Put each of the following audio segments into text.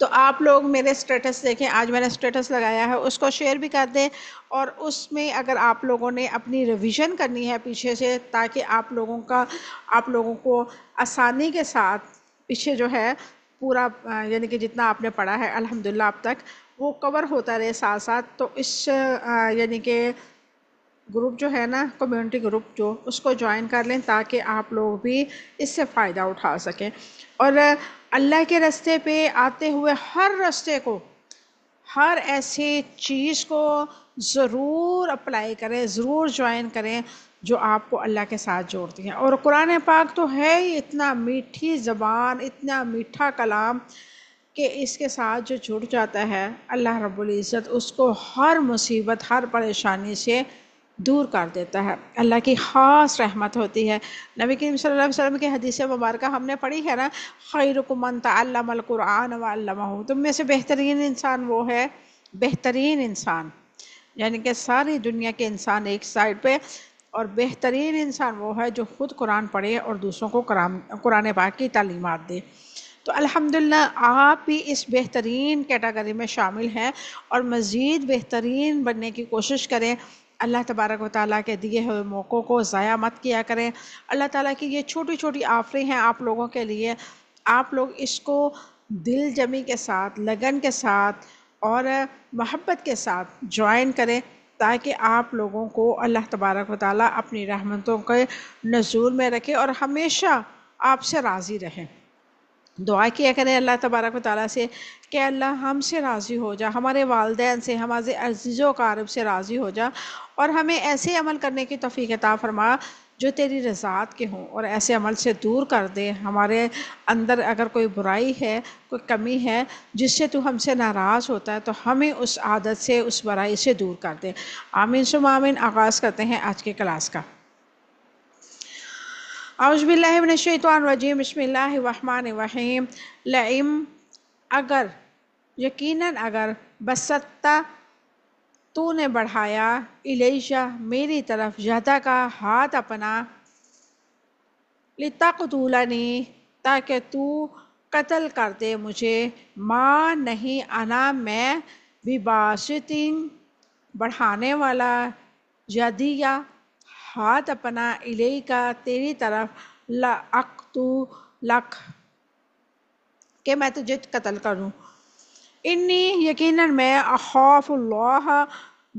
تو آپ لوگ میرے اسٹیٹس دیکھیں، آج میں نے اسٹیٹس لگایا ہے، اس کو شیئر بھی کر دیں، اور اس میں اگر آپ لوگوں نے اپنی ریویژن کرنی ہے پیچھے سے، تاکہ آپ لوگوں کو آسانی کے ساتھ پیچھے جو ہے پورا یعنی کہ جتنا آپ نے پڑھا ہے الحمدللہ اب تک وہ کور ہوتا رہے ساتھ ساتھ، تو اس یعنی کہ گروپ جو ہے نا، کمیونٹی گروپ جو، اس کو جوائن کر لیں تاکہ آپ لوگ بھی اس سے فائدہ اٹھا سکیں، اور اللہ کے راستے پہ آتے ہوئے ہر راستے کو، ہر ایسی چیز کو ضرور اپلائی کریں، ضرور جوائن کریں جو آپ کو اللہ کے ساتھ جوڑتی ہیں۔ اور قرآن پاک تو ہے ہی اتنا میٹھی زبان، اتنا میٹھا کلام، کہ اس کے ساتھ جو جڑ جاتا ہے اللہ رب العزت اس کو ہر مصیبت، ہر پریشانی سے دور کر دیتا ہے۔ اللہ کی خاص رحمت ہوتی ہے۔ نبی کریم صلی اللہ علیہ وسلم کی حدیث مبارکہ ہم نے پڑھی ہے نا، خیرکم من تعلم القرآن وعلمہ، تم میں سے بہترین انسان وہ ہے، بہترین انسان یعنی کہ ساری دنیا کے انسان ایک سائڈ پہ، اور بہترین انسان وہ ہے جو خود قرآن پڑھے اور دوسروں کو قرآن پاک کی تعلیمات دے۔ تو الحمدللہ آپ بھی اس بہترین کیٹیگری میں شامل ہیں، اور مزید بہترین بننے کی کوشش کریں۔ اللہ تبارک و تعالیٰ کے دیے ہوئے موقعوں کو ضائع مت کیا کریں۔ اللہ تعالیٰ کی یہ چھوٹی چھوٹی آفریں ہیں آپ لوگوں کے لیے، آپ لوگ اس کو دل جمی کے ساتھ، لگن کے ساتھ اور محبت کے ساتھ جوائن کریں، تاکہ آپ لوگوں کو اللہ تبارک و تعالیٰ اپنی رحمتوں کے نزول میں رکھے اور ہمیشہ آپ سے راضی رہیں۔ دعا کیا کریں اللہ تبارک و تعالیٰ سے کہ اللہ ہم سے راضی ہو جا، ہمارے والدین سے، ہمارے عزیز و اقارب سے راضی ہو جا، اور ہمیں ایسے عمل کرنے کی توفیق عطا فرما جو تیری رضاعت کے ہوں، اور ایسے عمل سے دور کر دے ہمارے اندر اگر کوئی برائی ہے، کوئی کمی ہے جس سے تو ہم سے ناراض ہوتا ہے، تو ہمیں اس عادت سے، اس برائی سے دور کر دے۔ آمین ثم آمین۔ آغاز کرتے ہیں آج کے کلاس کا۔ اعوذ باللہ من الشیطان الرجیم، بسم اللہ الرحمن الرحیم۔ لئن، اگر، یقیناً اگر، بسطتا، تو نے بڑھایا، الیشا، میری طرف، یدا کا، ہاتھ اپنا، لتقتلنی، تاکہ تو قتل کر دے مجھے، ما نہیں، انا میں، بباسطٍ، بڑھانے والا، یدیا، ہاتھ اپنا، الیکا، تیری طرف، لأقتلک، کہ میں تجھے قتل کروں، انی، یقیناً میں، اخاف اللہ،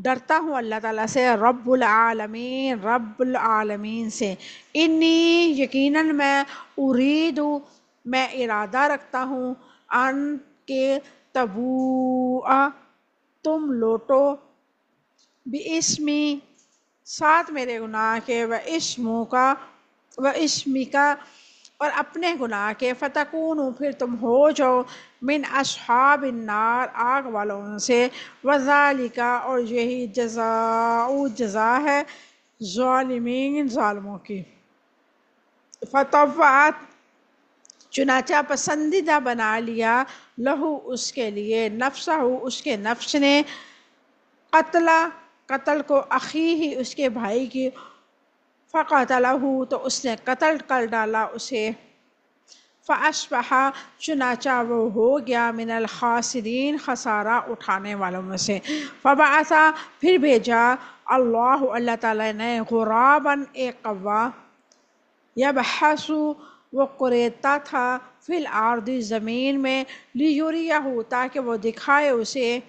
ڈرتا ہوں اللہ تعالیٰ سے، رب العالمین، رب العالمین سے، انی، یقیناً میں، ارید، میں ارادہ رکھتا ہوں، ان کے، تبوء، تم لوٹو، باسمی، ساتھ میرے گناہ کے، و اسموں کا، و اسمی کا، اور اپنے گناہ کے، فتکون، پھر تم ہو جاؤ، من اصحاب النار، آگ والوں سے، وذالک، اور یہی جزا ہے ظالمین، ظالموں کی۔ فطوعت، چنانچہ پسندیدہ بنا لیا، لہو، اس کے لیے، نفسہ، اس کے نفس نے، قتلہ، قتل کو، اخیہ، اس کے بھائی کی، فقتلہ، تو اس نے قتل کر ڈالا اسے، فاصبح، چنانچہ وہ ہو گیا، من الخاسرین، خسارہ اٹھانے والوں میں سے، فبعث، پھر بھیجا، اللہ تعالیٰ نے، غراباً، ایک قوا، یبحث، وہ قریدتا تھا، فی الارض، زمین میں، لیریہ، تاکہ وہ دکھائے اسے،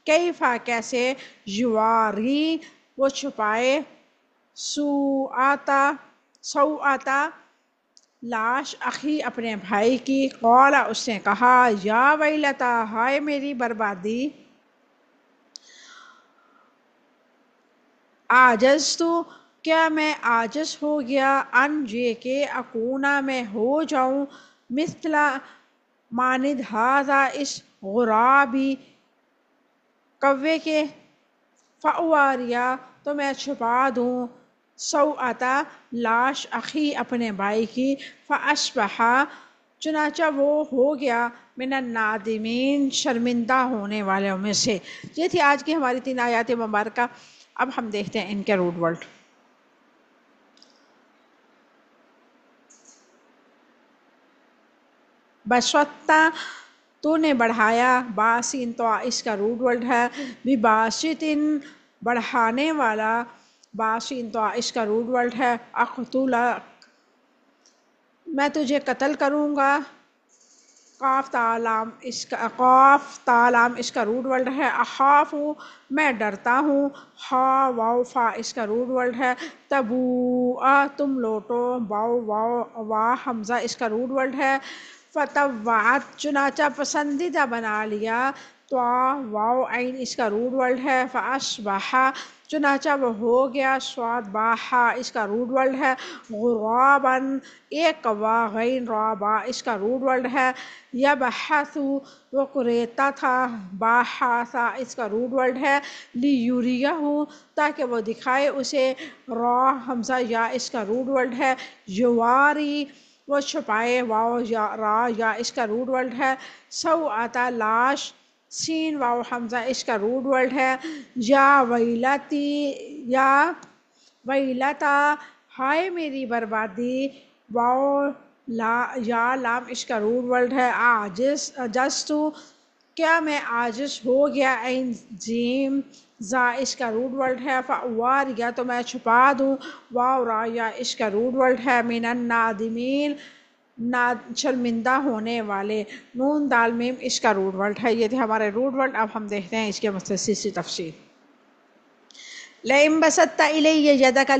کیفا، کیسے، یواری، وہ چھپائے، سوءتا، لاش، اخی، اپنے بھائی کی، قال، اس نے کہا، یا ویلتا، ہائے میری بربادی، عاجزت، کیا میں عاجز ہو گیا، ان، یہ کہ، اکونا، میں ہو جاؤں، مثل، مانند، ھذا، اس، غرابی، کوے کے، فاواریا، تو میں چھپا دوں، سوءتا، لاش، اخی، اپنے بھائی کی، فاصبح، چنانچہ وہ ہو گیا، من النادمین، شرمندہ ہونے والوں میں سے۔ یہ تھی آج کی ہماری 3 آیات مبارکہ۔ اب ہم دیکھتے ہیں ان کے روٹ ورڈ۔ بسطہ، تو نے بڑھایا، باسین تو اس کا روٹ ورڈ ہے، بباسطن بڑھانے والا، باسین تو اس کا روٹ ورڈ ہے، اقتلک میں تجھے قتل کروں گا، قاف تالام اس کا روٹ ورڈ ہے، اخاف میں ڈرتا ہوں، ہا واو فا اس کا روٹ ورڈ ہے، تبوآ تم لوٹو، واو واو وا حمزہ اس کا روٹ ورڈ ہے، فتوعت چنانچہ پسندیدہ بنا لیا، تو واو عین اس کا روٹ ورڈ ہے، فاصبح چنانچہ وہ ہو گیا، صاد با ہا اس کا روٹ ورڈ ہے، غراباً ایک کوا، غین را با اس کا روٹ ورڈ ہے، یبحث وہ قریتا تھا، با ہا سا اس کا روٹ ورڈ ہے، لیوریہ تاکہ وہ دکھائے اسے، را حمزہ یا اس کا روٹ ورڈ ہے، یواری وہ چھپائے، واو یا را یا اس کا روٹ ورڈ ہے، سوءتا لاش، سین واو حمزہ اس کا روٹ ورڈ ہے، یا ویلتی یا ویلتا ہائے میری بربادی، واو یا لام اس کا روٹ ورڈ ہے، عجزتو کیا میں عاجز ہو گیا، عین جیم زا اس کا روٹ ورڈ ہے، فاواریا تو میں چھپا دوں، واو را یا اس کا روٹ ورڈ ہے، من النادمین شرمندہ ہونے والے، نون دال میم اس کا روٹ ورڈ ہے۔ یہ تھے ہمارے روٹ ورڈ۔ اب ہم دیکھتے ہیں اس کے مختصر سی تفصیل۔ لئن بسطت الی یدک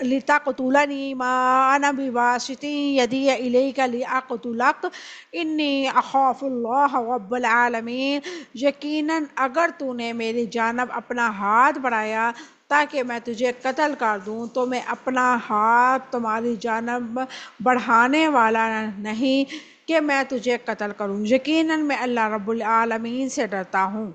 لتقتلنی ما انا بباسط یدی الیک لاقتلک انی اخاف اللہ رب العالمین، یقیناً اگر تو نے میری جانب اپنا ہاتھ بڑھایا تاکہ میں تجھے قتل کر دوں تو میں اپنا ہاتھ تمہاری جانب بڑھانے والا نہیں کہ میں تجھے قتل کروں، یقیناً میں اللہ رب العالمین سے ڈرتا ہوں۔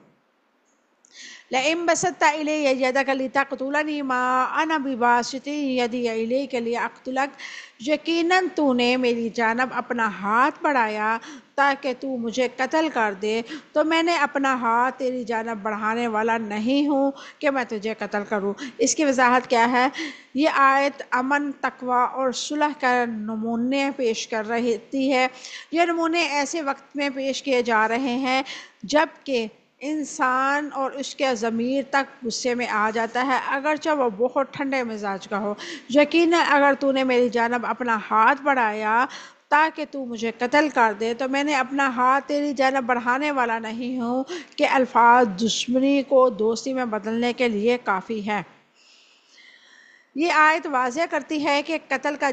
لئن بسطت الی یدک لتقتلنی ما انا بباسط یدی الیک لاقتلک، یقیناً تو نے میری جانب اپنا ہاتھ بڑھایا تاکہ تو مجھے قتل کر دے تو میں نے اپنا ہاتھ تیری جانب بڑھانے والا نہیں ہوں کہ میں تجھے قتل کروں۔ اس کی وضاحت کیا ہے؟ یہ آیت امن، تقوی اور صلح کا نمونے پیش کر رہی ہے۔ یہ نمونے ایسے وقت میں پیش کیے جا رہے ہیں جب کہ انسان اور اس کے ضمیر تک غصے میں آ جاتا ہے، اگرچہ وہ بہت ٹھنڈے مزاج کا ہو۔ یقیناً اگر تو نے میری جانب اپنا ہاتھ بڑھایا تاکہ تو مجھے قتل کر دے تو میں نے اپنا ہاتھ تیری جانب بڑھانے والا نہیں ہوں کہ الفاظ دشمنی کو دوستی میں بدلنے کے لیے کافی ہے۔ یہ آیت واضح کرتی ہے کہ قتل کا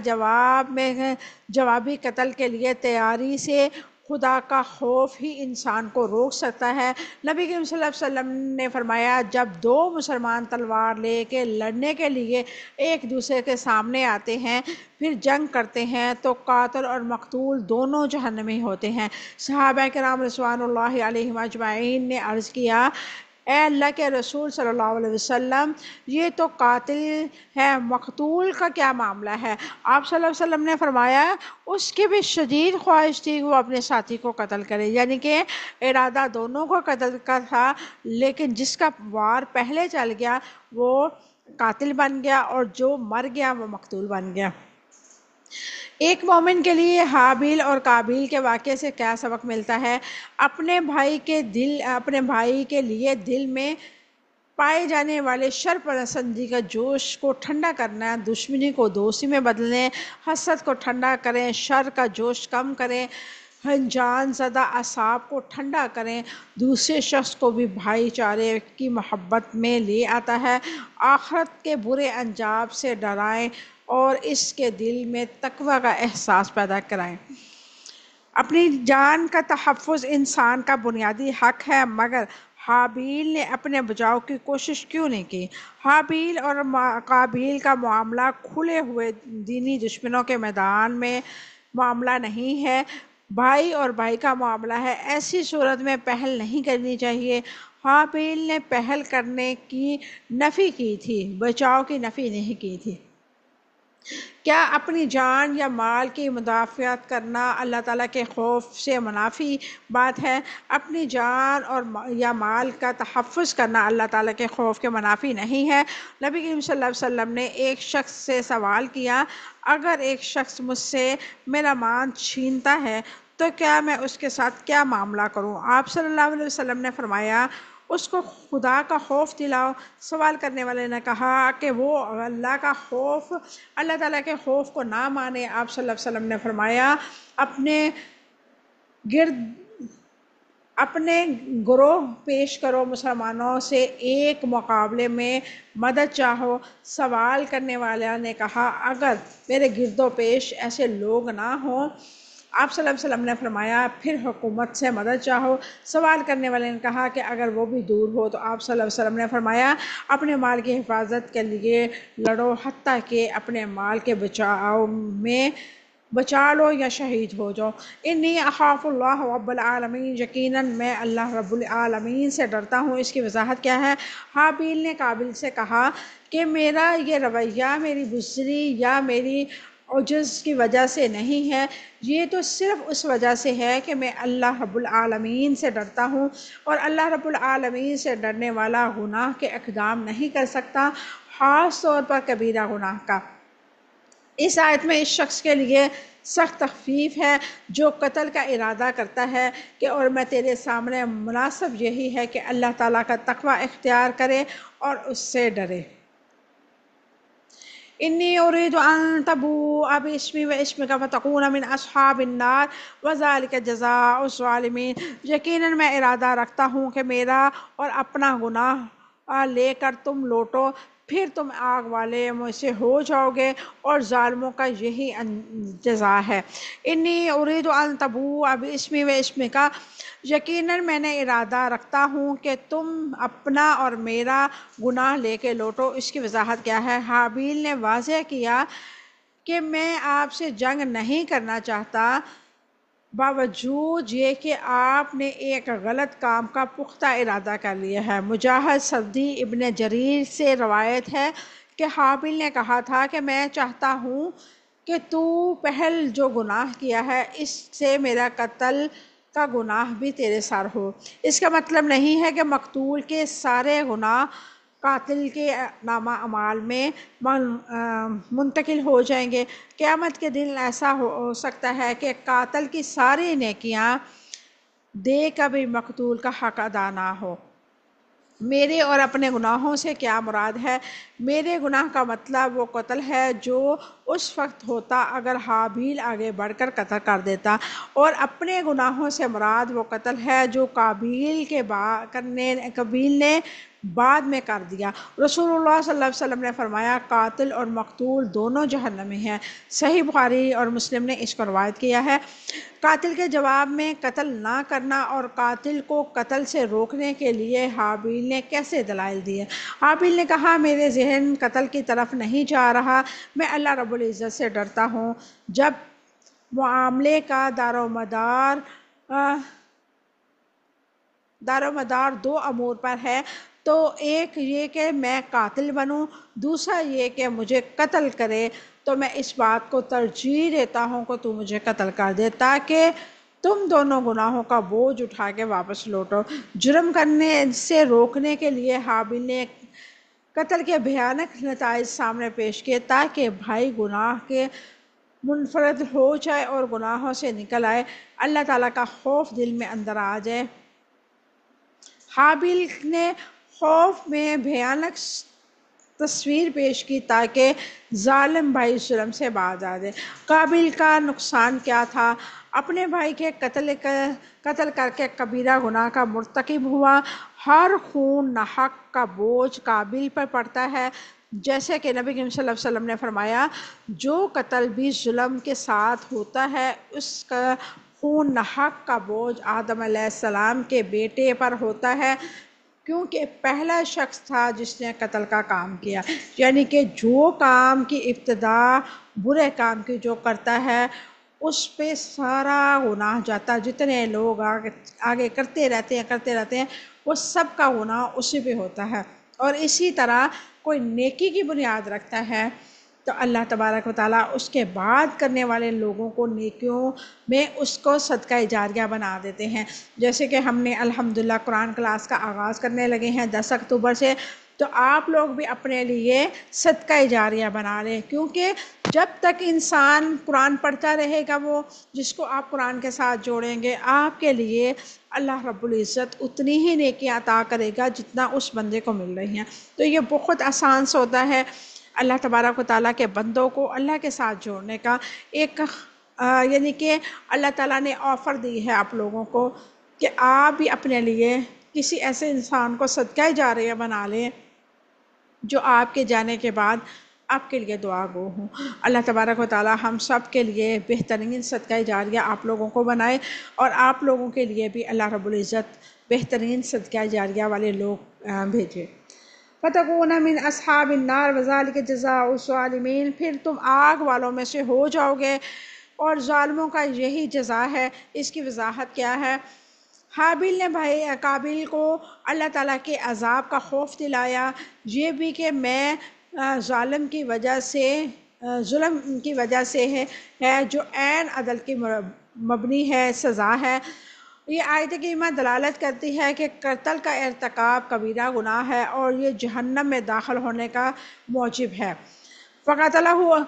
جوابی قتل کے لیے تیاری سے خدا کا خوف ہی انسان کو روک سکتا ہے۔ نبی کریم صلی اللہ علیہ وسلم نے فرمایا، جب دو مسلمان تلوار لے کے لڑنے کے لیے ایک دوسرے کے سامنے آتے ہیں پھر جنگ کرتے ہیں تو قاتل اور مقتول دونوں جہنمی ہوتے ہیں۔ صحابہ کرام رضوان اللہ علیہم اجمعین نے عرض کیا، اے اللہ کے رسول صلی اللہ علیہ وسلم، یہ تو قاتل ہے، مقتول کا کیا معاملہ ہے؟ آپ صلی اللہ علیہ وسلم نے فرمایا، اس کی بھی شدید خواہش تھی کہ وہ اپنے ساتھی کو قتل کرے، یعنی کہ ارادہ دونوں کو قتل کا تھا، لیکن جس کا وار پہلے چل گیا وہ قاتل بن گیا اور جو مر گیا وہ مقتول بن گیا۔ ایک مومن کے لیے حابیل اور قابیل کے واقعے سے کیا سبق ملتا ہے؟ اپنے بھائی کے لیے دل میں پائے جانے والے شر پسندی کا جوش کو ٹھنڈا کرنا، دشمنی کو دوستی میں بدلیں، حسد کو ٹھنڈا کریں، شر کا جوش کم کریں، ہنجان زدہ اعصاب کو ٹھنڈا کریں، دوسرے شخص کو بھی بھائی چارے کی محبت میں لے آتا ہے، آخرت کے برے انجام سے ڈرائیں اور اس کے دل میں تقوی کا احساس پیدا کرائیں۔ اپنی جان کا تحفظ انسان کا بنیادی حق ہے، مگر حابیل نے اپنے بچاؤ کی کوشش کیوں نہیں کی؟ حابیل اور قابیل کا معاملہ کھلے ہوئے دینی دشمنوں کے میدان میں معاملہ نہیں ہے، بھائی اور بھائی کا معاملہ ہے۔ ایسی صورت میں پہل نہیں کرنی چاہیے۔ حابیل نے پہل کرنے کی نفی کی تھی، بچاؤ کی نفی نہیں کی تھی۔ کیا اپنی جان یا مال کی مدافعت کرنا اللہ تعالیٰ کے خوف سے منافی بات ہے؟ اپنی جان اور یا مال کا تحفظ کرنا اللہ تعالیٰ کے خوف کے منافی نہیں ہے۔ نبی کریم صلی اللہ علیہ وسلم نے ایک شخص سے سوال کیا، اگر ایک شخص مجھ سے میرا مال چھینتا ہے تو کیا میں اس کے ساتھ کیا معاملہ کروں؟ آپ صلی اللہ علیہ وسلم نے فرمایا اس کو خدا کا خوف دلاؤ۔ سوال کرنے والے نے کہا کہ وہ اللہ کا خوف، اللہ تعالیٰ کے خوف کو نہ مانے۔ آپ صلی اللہ علیہ وسلم نے فرمایا اپنے گروہ پیش کرو، مسلمانوں سے ایک مقابلے میں مدد چاہو۔ سوال کرنے والا نے کہا اگر میرے گرد و پیش ایسے لوگ نہ ہوں، آپ صلی اللہ علیہ وسلم نے فرمایا پھر حکومت سے مدد چاہو۔ سوال کرنے والے نے کہا کہ اگر وہ بھی دور ہو، تو آپ صلی اللہ علیہ وسلم نے فرمایا اپنے مال کی حفاظت کے لیے لڑو، حتیٰ کہ اپنے مال کے بچاؤ میں بچا لو یا شہید ہو جاؤ۔ انی اخاف اللہ رب العالمین، یقیناً میں اللہ رب العالمین سے ڈرتا ہوں۔ اس کی وضاحت کیا ہے؟ حابیل نے قابل سے کہا کہ میرا یہ رویہ میری بزدلی یا میری عجز کی وجہ سے نہیں ہے، یہ تو صرف اس وجہ سے ہے کہ میں اللہ رب العالمین سے ڈرتا ہوں، اور اللہ رب العالمین سے ڈرنے والا گناہ کے اقدام نہیں کر سکتا، خاص طور پر کبیرہ گناہ کا۔ اس آیت میں اس شخص کے لیے سخت تخفیف ہے جو قتل کا ارادہ کرتا ہے کہ اور میں تیرے سامنے مناسب یہی ہے کہ اللہ تعالیٰ کا تقوی اختیار کرے اور اس سے ڈرے۔ انی اريد ان تبوء باسمي واسمك فتكون من اصحاب النار وذلك جزاء الظالمین، یقیناً میں ارادہ رکھتا ہوں کہ میرا اور اپنا گناہ لے کر تم لوٹو، پھر تم آگ والے میں سے ہو جاؤ گے، اور ظالموں کا یہی جزا ہے۔ انی اريد ان تبوء باسمي واسمك، یقیناً میں نے ارادہ رکھتا ہوں کہ تم اپنا اور میرا گناہ لے کے لوٹو۔ اس کی وضاحت کیا ہے؟ حابیل نے واضح کیا کہ میں آپ سے جنگ نہیں کرنا چاہتا، باوجود یہ کہ آپ نے ایک غلط کام کا پختہ ارادہ کر لیا ہے۔ مجاہد سدی ابن جریر سے روایت ہے کہ حابیل نے کہا تھا کہ میں چاہتا ہوں کہ تو پہل جو گناہ کیا ہے اس سے میرا قتل کا گناہ بھی تیرے سر ہو۔ اس کا مطلب نہیں ہے کہ مقتول کے سارے گناہ قاتل کے نامہ اعمال میں منتقل ہو جائیں گے۔ قیامت کے دن ایسا ہو سکتا ہے کہ قاتل کی ساری نیکیاں دے کر بھی مقتول کا حق ادا نہ ہو۔ میرے اور اپنے گناہوں سے کیا مراد ہے؟ میرے گناہ کا مطلب وہ قتل ہے جو اس وقت ہوتا اگر حابیل آگے بڑھ کر قتل کر دیتا، اور اپنے گناہوں سے مراد وہ قتل ہے جو قابیل نے بعد میں کر دیا۔ رسول اللہ صلی اللہ علیہ وسلم نے فرمایا قاتل اور مقتول دونوں جہنمی ہیں۔ صحیح بخاری اور مسلم نے اس کو روایت کیا ہے۔ قاتل کے جواب میں قتل نہ کرنا اور قاتل کو قتل سے روکنے کے لیے حابیل نے کیسے دلائل دیے؟ حابیل نے کہا میرے ذہن قتل کی طرف نہیں جا رہا، میں اللہ رب العزت سے ڈرتا ہوں۔ جب معاملے کا دار و مدار دو امور پر ہے، تو ایک یہ کہ میں قاتل بنوں، دوسرا یہ کہ مجھے قتل کرے، تو میں اس بات کو ترجیح دیتا ہوں کہ تو مجھے قتل کر دے تاکہ تم دونوں گناہوں کا بوجھ اٹھا کے واپس لوٹو۔ جرم کرنے سے روکنے کے لیے حابیل نے قتل کے بھیانک نتائج سامنے پیش کیے تاکہ بھائی گناہ کے منفرد ہو جائے اور گناہوں سے نکل آئے، اللہ تعالیٰ کا خوف دل میں اندر آ جائے۔ حابیل نے خوف میں بھیانک تصویر پیش کی تاکہ ظالم بھائی ظلم سے باز آ جائے۔ قابیل کا نقصان کیا تھا؟ اپنے بھائی کے قتل کر کے کبیرہ گناہ کا مرتکب ہوا۔ ہر خون ناحق کا بوجھ قابیل پر پڑتا ہے، جیسے کہ نبی کریم صلی اللہ علیہ وسلم نے فرمایا جو قتل بھی ظلم کے ساتھ ہوتا ہے اس کا خون ناحق کا بوجھ آدم علیہ السلام کے بیٹے پر ہوتا ہے، کیونکہ پہلا شخص تھا جس نے قتل کا کام کیا۔ یعنی کہ جو کام کی ابتدا برے کام کی جو کرتا ہے اس پہ سارا گناہ جاتا، جتنے لوگ آگے کرتے رہتے ہیں وہ سب کا گناہ اسی پہ ہوتا ہے۔ اور اسی طرح کوئی نیکی کی بنیاد رکھتا ہے تو اللہ تبارک و تعالیٰ اس کے بعد کرنے والے لوگوں کو نیکیوں میں اس کو صدقہ جاریہ بنا دیتے ہیں۔ جیسے کہ ہم نے الحمدللہ قرآن کلاس کا آغاز کرنے لگے ہیں 10 اکتوبر سے، تو آپ لوگ بھی اپنے لیے صدقہ جاریہ بنا لیں، کیونکہ جب تک انسان قرآن پڑھتا رہے گا، وہ جس کو آپ قرآن کے ساتھ جوڑیں گے، آپ کے لیے اللہ رب العزت اتنی ہی نیکیاں عطا کرے گا جتنا اس بندے کو مل رہی ہیں۔ تو یہ بہت آسان سودا ہے اللہ تبارک و تعالیٰ کے بندوں کو اللہ کے ساتھ جوڑنے کا۔ ایک یعنی کہ اللہ تعالیٰ نے آفر دی ہے آپ لوگوں کو کہ آپ بھی اپنے لیے کسی ایسے انسان کو صدقہ جاریہ بنا لیں جو آپ کے جانے کے بعد آپ کے لیے دعا گو ہوں۔ اللہ تبارک و تعالیٰ ہم سب کے لیے بہترین صدقہ جاریہ آپ لوگوں کو بنائے، اور آپ لوگوں کے لیے بھی اللہ رب العزت بہترین صدقہ جاریہ والے لوگ بھیجے۔ فَتَكُونَ مِنْ أَصْحَابِ النَّارِ وَذَلِكَ جَزَاءُ الظَّالِمِينَ، پھر تم آگ والوں میں سے ہو جاؤ گے، اور ظالموں کا یہی جزا ہے۔ اس کی وضاحت کیا ہے؟ حابیل نے بھائی قابیل کو اللہ تعالیٰ کے عذاب کا خوف دلایا، یہ بھی کہ میں ظالم کی وجہ سے ظلم کی وجہ سے ہے جو عین عدل کی مبنی ہے، سزا ہے۔ یہ آیت کریمہ دلالت کرتی ہے کہ قتل کا ارتکاب کبیرہ گناہ ہے اور یہ جہنم میں داخل ہونے کا موجب ہے۔ فَقَتَلَهُ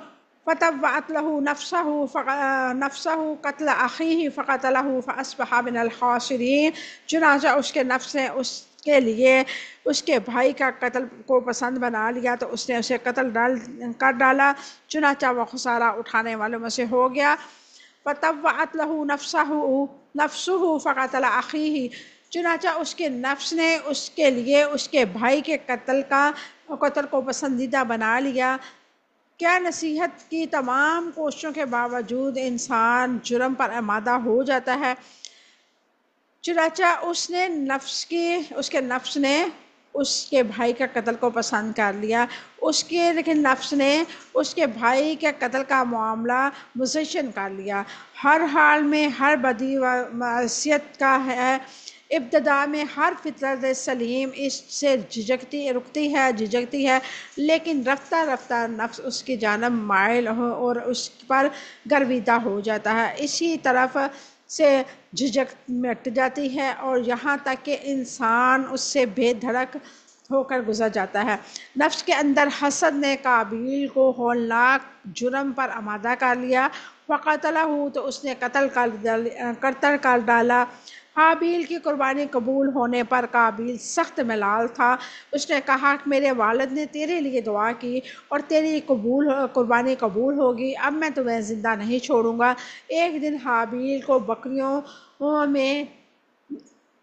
فَطَوَّعَتْ لَهُ نَفْسَهُ قَتْلَ أَخِيهِ فَقَتَلَهُ فَأَصْبَحَ مِنَ الْخَاسِرِينَ، چنانچہ اس کے نفس نے اس کے لیے اس کے بھائی کا قتل کو پسند بنا لیا تو اس نے اسے قتل کر ڈالا، چنانچہ وہ خسارہ اٹھانے والوں میں سے ہو گیا۔ فَطَوَّعَتْ لَهُ نَفْسُهُ فَقَتَلَ أَخِيهِ، چنانچہ اس کے نفس نے اس کے لیے اس کے بھائی کے قتل کو پسندیدہ بنا لیا۔ کیا نصیحت کی تمام کوششوں کے باوجود انسان جرم پر آمادہ ہو جاتا ہے؟ چنانچہ اس کے نفس نے اس کے بھائی کا قتل کو پسند کر لیا، لیکن نفس نے اس کے بھائی کے قتل کا معاملہ مزین کر لیا۔ ہر حال میں ہر بدی و معصیت کا ہے ابتدا میں ہر فطرت سلیم اس سے جھجکتی ہے، لیکن رفتہ رفتہ نفس اس کی جانب مائل اور اس پر گرویدہ ہو جاتا ہے، اسی طرف سے جھجک مٹ جاتی ہے اور یہاں تک کہ انسان اس سے بے دھڑک ہو کر گزر جاتا ہے۔ نفس کے اندر حسد نے قابیل کو ہولناک جرم پر آمادہ کر لیا، فَقَتَلَهُ، تو اس نے قتل کر ڈالا۔ حابیل کی قربانی قبول ہونے پر قابیل سخت ملال تھا، اس نے کہا کہ میرے والد نے تیرے لیے دعا کی اور تیری قربانی قبول ہوگی، اب میں تمہیں زندہ نہیں چھوڑوں گا۔ ایک دن حابیل کو بکریوں میں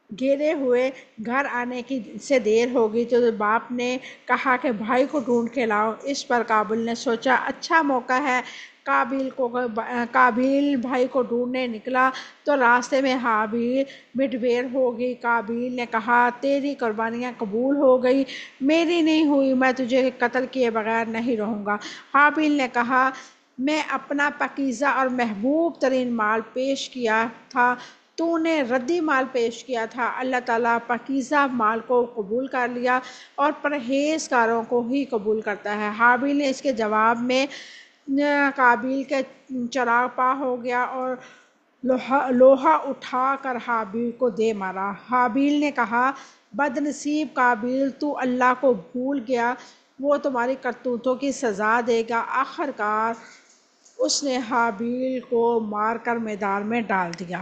گھیرے ہوئے گھر آنے سے دیر ہوگی تو باپ نے کہا کہ بھائی کو ڈھونڈ کے لاؤ۔ اس پر قابیل نے سوچا اچھا موقع ہے، قابیل بھائی کو ڈھونڈنے نکلا تو راستے میں حابیل مڈبھیر ہو گئی۔ قابیل نے کہا تیری قربانیاں قبول ہو گئی، میری نہیں ہوئی، میں تجھے قتل کیے بغیر نہیں رہوں گا۔ حابیل نے کہا میں اپنا پاکیزہ اور محبوب ترین مال پیش کیا تھا، تو نے ردی مال پیش کیا تھا۔ اللہ تعالیٰ پاکیزہ مال کو قبول کر لیا اور پرہیزگاروں کو ہی قبول کرتا ہے۔ حابیل نے اس کے جواب میں قابیل کے چراغ پا ہو گیا اور لوہا اٹھا کر حابیل کو دے مارا۔ حابیل نے کہا بد نصیب قابیل، تو اللہ کو بھول گیا، وہ تمہاری کرتوتوں کی سزا دے گا۔ آخرکار اس نے حابیل کو مار کر میدان میں ڈال دیا۔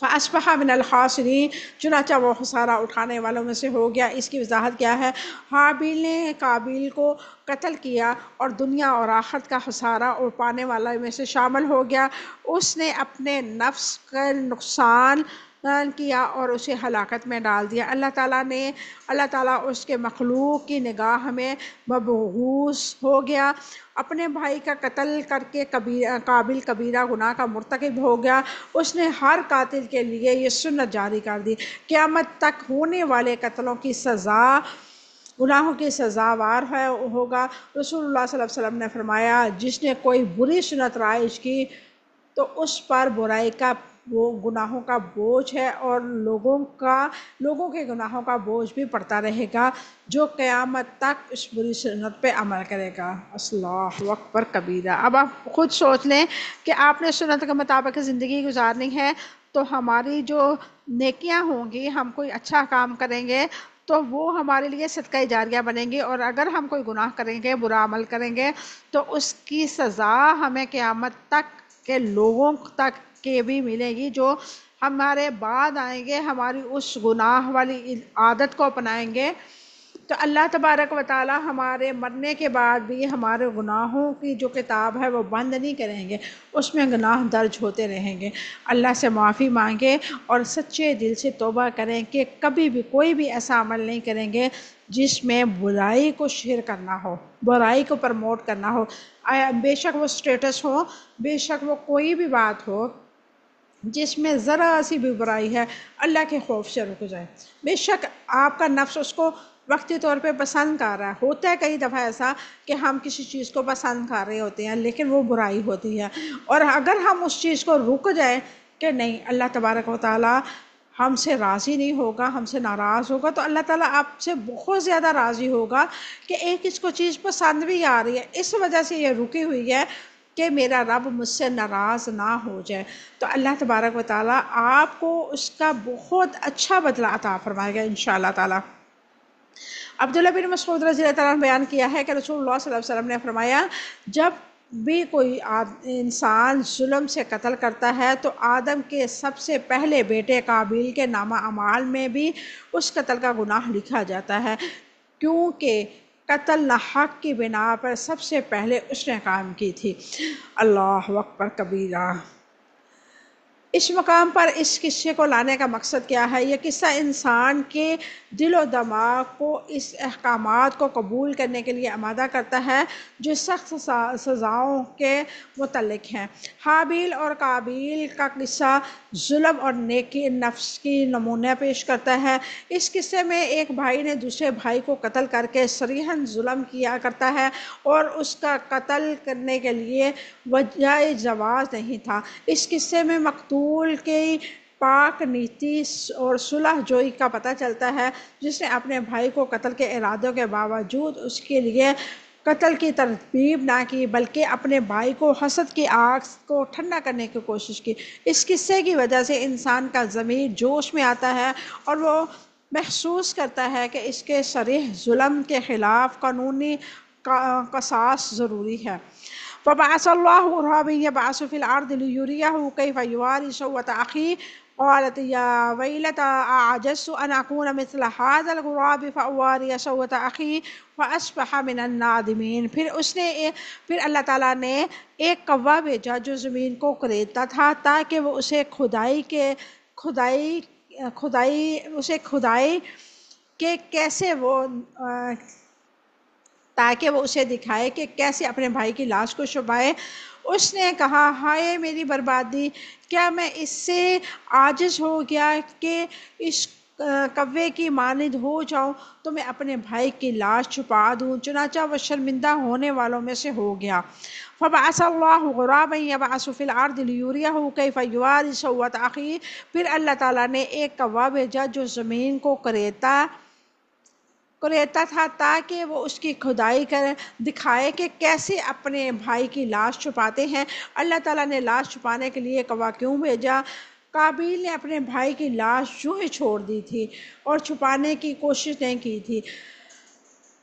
فَأَصْبَحَ مِنَ الْخَاسِرِينَ، چنانچہ وہ خسارہ اٹھانے والوں میں سے ہو گیا۔ اس کی وضاحت کیا ہے؟ حابیل نے قابیل کو قتل کیا اور دنیا اور آخرت کا خسارہ پانے والوں میں سے شامل ہو گیا۔ اس نے اپنے نفس کا نقصان کیا اور اسے ہلاکت میں ڈال دیا۔ اللہ تعالیٰ اس کے مخلوق کی نگاہ میں مبغوث ہو گیا۔ اپنے بھائی کا قتل کر کے قابیل کبیرہ گناہ کا مرتکب ہو گیا۔ اس نے ہر قاتل کے لیے یہ سنت جاری کر دی، قیامت تک ہونے والے قتلوں کی سزا گناہوں کی سزاوار ہوگا۔ رسول اللہ صلی اللہ علیہ وسلم نے فرمایا جس نے کوئی بری سنت رائج کی تو اس پر برائی کا گناہوں کا بوجھ ہے اور لوگوں کے گناہوں کا بوجھ بھی پڑتا رہے گا جو قیامت تک اس بری سنت پہ عمل کرے گا۔ اللہ اکبر کبیرہ۔ اب آپ خود سوچ لیں کہ آپ نے سنت کے مطابق زندگی گزارنی ہے تو ہماری جو نیکیاں ہوں گی، ہم کوئی اچھا کام کریں گے تو وہ ہمارے لیے صدقہ جاریہ بنیں گے، اور اگر ہم کوئی گناہ کریں گے، برا عمل کریں گے، تو اس کی سزا ہمیں قیامت تک کے لوگوں تک کے بھی ملے گی، جو ہمارے بعد آئیں گے، ہماری اس گناہ والی عادت کو اپنائیں گے، تو اللہ تبارک و تعالی ہمارے مرنے کے بعد بھی ہمارے گناہوں کی جو کتاب ہے وہ بند نہیں کریں گے، اس میں گناہ درج ہوتے رہیں گے۔ اللہ سے معافی مانگے اور سچے دل سے توبہ کریں کہ کبھی بھی کوئی بھی ایسا عمل نہیں کریں گے جس میں برائی کو شیئر کرنا ہو، برائی کو پروموٹ کرنا ہو، بے شک وہ سٹیٹس ہو، بے شک وہ کوئی بھی بات ہو جس میں ذرا سی بھی برائی ہے، اللہ کے خوف سے رک جائے۔ بے شک آپ کا نفس اس کو وقتی طور پہ پسند کر رہا ہے، ہوتا ہے کئی دفعہ ایسا کہ ہم کسی چیز کو پسند کر رہے ہوتے ہیں لیکن وہ برائی ہوتی ہے، اور اگر ہم اس چیز کو رک جائیں کہ نہیں اللہ تبارک و تعالی ہم سے راضی نہیں ہوگا، ہم سے ناراض ہوگا، تو اللہ تعالیٰ آپ سے بہت زیادہ راضی ہوگا کہ ایک اس کو چیز پسند بھی آ رہی ہے، اس وجہ سے یہ رکی ہوئی ہے کہ میرا رب مجھ سے ناراض نہ ہو جائے، تو اللہ تبارک و تعالیٰ آپ کو اس کا بہت اچھا بدلہ عطا فرمائے گا انشاءاللہ تعالیٰ۔ عبداللہ بن مسعود رضی اللہ تعالیٰ نے بیان کیا ہے کہ رسول اللہ صلی اللہ علیہ وسلم نے فرمایا، جب بھی کوئی انسان ظلم سے قتل کرتا ہے تو آدم کے سب سے پہلے بیٹے قابیل کے نامہ اعمال میں بھی اس قتل کا گناہ لکھا جاتا ہے، کیونکہ قتل نہ حق کی بنا پر سب سے پہلے اس نے کام کی تھی۔ اللہ اکبر کبیرہ۔ اس مقام پر اس قصے کو لانے کا مقصد کیا ہے؟ یہ قصہ انسان کے دل و دماغ کو اس احکامات کو قبول کرنے کے لیے آمادہ کرتا ہے جو سخت سزاؤں کے متعلق ہیں۔ حابیل اور قابیل کا قصہ ظلم اور نیکی نفس کی نمونہ پیش کرتا ہے۔ اس قصے میں ایک بھائی نے دوسرے بھائی کو قتل کر کے صریحاً ظلم کیا کرتا ہے اور اس کا قتل کرنے کے لیے وجہ جواز نہیں تھا۔ اس قصے میں مقتول کی پاک نیتی اور صلح جوئی کا پتہ چلتا ہے، جس نے اپنے بھائی کو قتل کے ارادوں کے باوجود اس کے لیے قتل کی ترتیب نہ کی بلکہ اپنے بھائی کو حسد کی آگ کو ٹھنڈا کرنے کی کوشش کی۔ اس قصے کی وجہ سے انسان کا ضمیر جوش میں آتا ہے اور وہ محسوس کرتا ہے کہ اس کے صریح ظلم کے خلاف قانونی قصاص ضروری ہے۔ فبعث الله غرابا يبعث في الأرض ليريه كيف يواري سوءة أخيه قالت يا ويلتى أعجزت أن أكون مثل هذا الغراب فأواري سوءة أخي فأصبح من النادمين۔ پھر اللہ تعالیٰ نے ایک کوا بھیجا جو زمین کو کریدتا تھا تاکہ وہ اسے کھدائے کہ کیسے تاکہ وہ اسے دکھائے کہ کیسے اپنے بھائی کی لاش کو چھپائے۔ اس نے کہا، ہائے میری بربادی، کیا میں اس سے عاجز ہو گیا کہ اس کوے کی مانند ہو جاؤں تو میں اپنے بھائی کی لاش چھپا دوں؟ چنانچہ وہ شرمندہ ہونے والوں میں سے ہو گیا۔ فبعث الله غرابا يبعث في الأرض ليريه كيف يواري سوءة أخيه۔ پھر اللہ تعالیٰ نے ایک کوا بھیجا جو زمین کو کریدتا تھا تاکہ وہ اس کی کھدائی کر دکھائے کہ کیسے اپنے بھائی کی لاش چھپاتے ہیں۔ اللہ تعالیٰ نے لاش چھپانے کے لیے کوا کیوں بھیجا؟ قابیل نے اپنے بھائی کی لاش یوں ہی چھوڑ دی تھی اور چھپانے کی کوشش نہیں کی تھی۔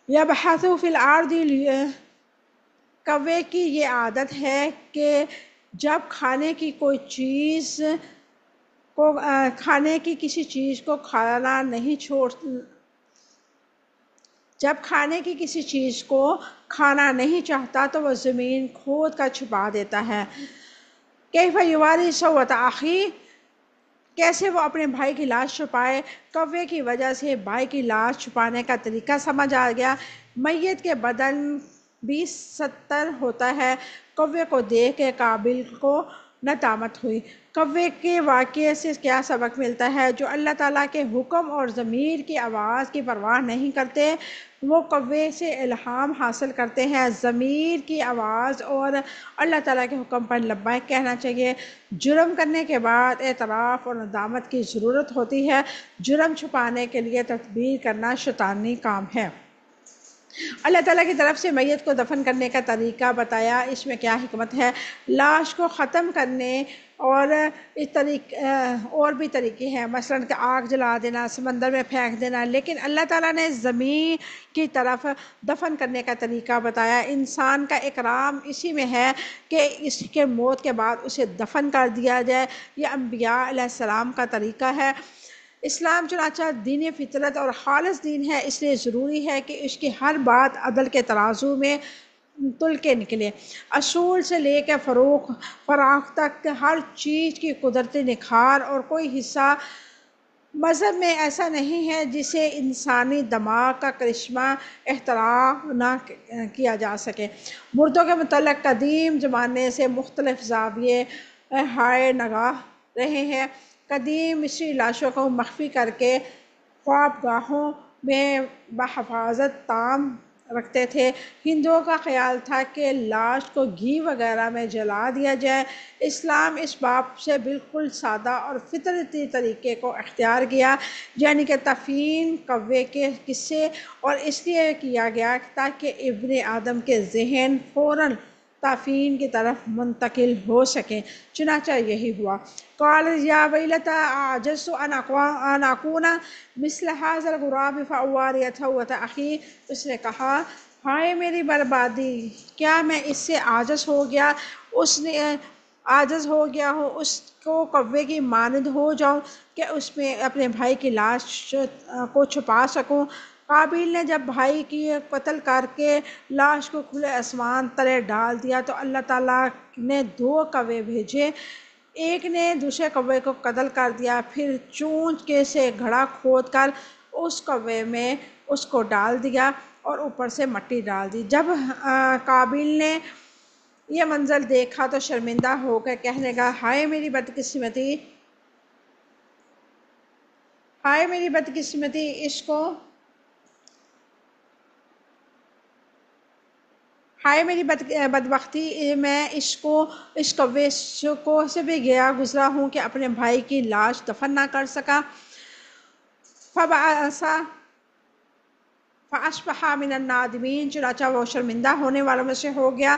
یبحث فی الارض، کوے کی یہ عادت ہے کہ جب کھانے کی کسی چیز کو کھانا نہیں چاہتا تو وہ زمین کھود کر چھپا دیتا ہے۔ کیف یواری سوءة اخی، کیسے وہ اپنے بھائی کی لاش چھپائے؟ کوے کی وجہ سے بھائی کی لاش چھپانے کا طریقہ سمجھ آ گیا۔ میت کے بدن بھی ستر ہوتا ہے۔ کوے کو دیکھ کے قابیل کو ندامت ہوئی۔ کوے کے واقعے سے کیا سبق ملتا ہے؟ جو اللہ تعالیٰ کے حکم اور ضمیر کی آواز کی پرواہ نہیں کرتے وہ کوے سے الہام حاصل کرتے ہیں۔ ضمیر کی آواز اور اللہ تعالیٰ کے حکم پر لبیک کہنا چاہیے۔ جرم کرنے کے بعد اعتراف اور ندامت کی ضرورت ہوتی ہے۔ جرم چھپانے کے لیے تدبیر کرنا شیطانی کام ہے۔ اللہ تعالیٰ کی طرف سے میت کو دفن کرنے کا طریقہ بتایا، اس میں کیا حکمت ہے۔ لاش کو ختم کرنے اور اور بھی طریقے ہیں، مثلاً کہ آگ جلا دینا، سمندر میں پھینک دینا، لیکن اللہ تعالیٰ نے زمین کی طرف دفن کرنے کا طریقہ بتایا۔ انسان کا اکرام اسی میں ہے کہ اس کے موت کے بعد اسے دفن کر دیا جائے، یہ انبیاء علیہ السلام کا طریقہ ہے۔ اسلام چنانچہ دین فطرت اور خالص دین ہے، اس لیے ضروری ہے کہ اس کی ہر بات عدل کے ترازو میں تل کے نکلے۔ اصول سے لے کے فراخ تک ہر چیز کی قدرتی نکھار، اور کوئی حصہ مذہب میں ایسا نہیں ہے جسے انسانی دماغ کا کرشمہ اختراع نہ کیا جا سکے۔ مردوں کے متعلق قدیم زمانے سے مختلف زاویے ہائے نگاہ رہے ہیں۔ قدیم مصری لاشوں کو مخفی کر کے خوابگاہوں میں بحفاظت تام رکھتے تھے۔ ہندوؤں کا خیال تھا کہ لاش کو گھی وغیرہ میں جلا دیا جائے۔ اسلام اس باب سے بالکل سادہ اور فطرتی طریقے کو اختیار کیا، یعنی کہ تفین کوے کے قصے، اور اس لیے کیا گیا تاکہ ابن آدم کے ذہن فوراً تفین کی طرف منتقل ہو سکیں۔ چنانچہ یہی ہوا۔ قال یا ویلتی اعجزت ان اکون مثل هذا الغراب فاواری اتھوۃ اخی، اس نے کہا ہائے میری بربادی، کیا میں اس سے عاجز ہو گیا ہوں، اس کو کوے کی مانند ہو جاؤں کہ اس میں اپنے بھائی کی لاش کو چھپا سکوں۔ قابیل نے جب بھائی کی قتل کر کے لاش کو کھلے آسمان تلے ڈال دیا تو اللہ تعالیٰ نے 2 کوے بھیجے، ایک نے دوسرے کوے کو قتل کر دیا، پھر چونچ کے سے گڑھا کھود کر اس کوے میں اس کو ڈال دیا اور اوپر سے مٹی ڈال دی۔ جب قابیل نے یہ منظر دیکھا تو شرمندہ ہو کر کہنے لگا ہائے میری بدقسمتی، ہائے میری بدبختی، میں اس کوے سے بھی گیا گزرا ہوں کہ اپنے بھائی کی لاش دفن نہ کر سکا۔ فَأَصْبَحَ مِنَ النَّادِمِينَ، چنانچہ وہ شرمندہ ہونے والوں میں سے ہو گیا۔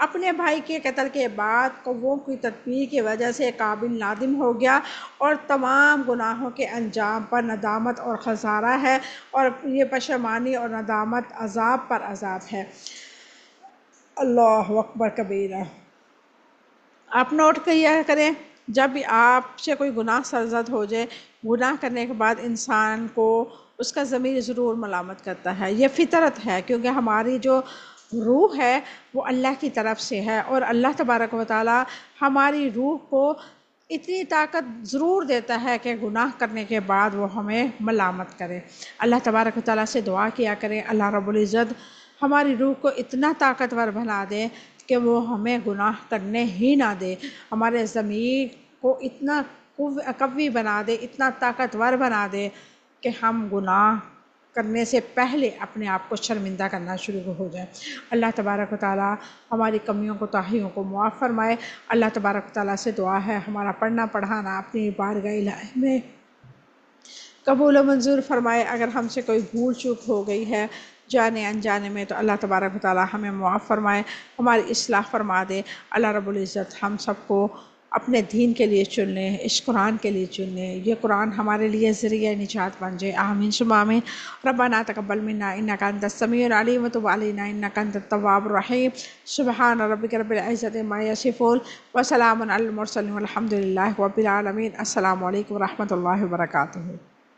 اپنے بھائی کے قتل کے بعد قووں کی تدبیر کی وجہ سے قابل نادم ہو گیا، اور تمام گناہوں کے انجام پر ندامت اور خسارہ ہے، اور یہ پشیمانی اور ندامت عذاب پر عذاب ہے۔ اللہ اکبر کبیرہ۔ آپ نوٹ کیا کریں، جب بھی آپ سے کوئی گناہ سرزد ہو جائے، گناہ کرنے کے بعد انسان کو اس کا ضمیر ضرور ملامت کرتا ہے، یہ فطرت ہے، کیونکہ ہماری جو روح ہے وہ اللہ کی طرف سے ہے، اور اللہ تبارک و تعالی ہماری روح کو اتنی طاقت ضرور دیتا ہے کہ گناہ کرنے کے بعد وہ ہمیں ملامت کرے۔ اللہ تبارک و تعالیٰ سے دعا کیا کریں اللہ رب العزت ہماری روح کو اتنا طاقتور بنا دے کہ وہ ہمیں گناہ کرنے ہی نہ دے، ہمارے ضمیر کو اتنا قوی بنا دے، اتنا طاقتور بنا دے کہ ہم گناہ کرنے سے پہلے اپنے آپ کو شرمندہ کرنا شروع ہو جائے۔ اللہ تبارک و تعالیٰ ہماری کمیوں کو تاہیوں کو معاف فرمائے۔ اللہ تبارک و تعالیٰ سے دعا ہے ہمارا پڑھنا پڑھانا اپنی بارگاہ الہی میں قبول و منظور فرمائے۔ اگر ہم سے کوئی بھول چوک ہو گئی ہے جانے انجانے میں تو اللہ تبارک و تعالیٰ ہمیں معاف فرمائے، ہماری اصلاح فرما دے۔ اللہ رب العزت ہم سب کو اپنے دین کے لیے چن لیں، اس قرآن کے لیے چن لیں، یہ قرآن ہمارے لیے ذریعہ نجات بن جائے۔ آمین ثم آمین۔ ربنا تقبل منا انک انت السمیع العلیم وتب علینا انک انت التواب الرحیم۔ سبحان ربک رب العزت عما یصفون وسلام علی المرسلین والحمد للہ رب العالمین۔ السلام علیکم ورحمۃ اللہ وبرکاتہ۔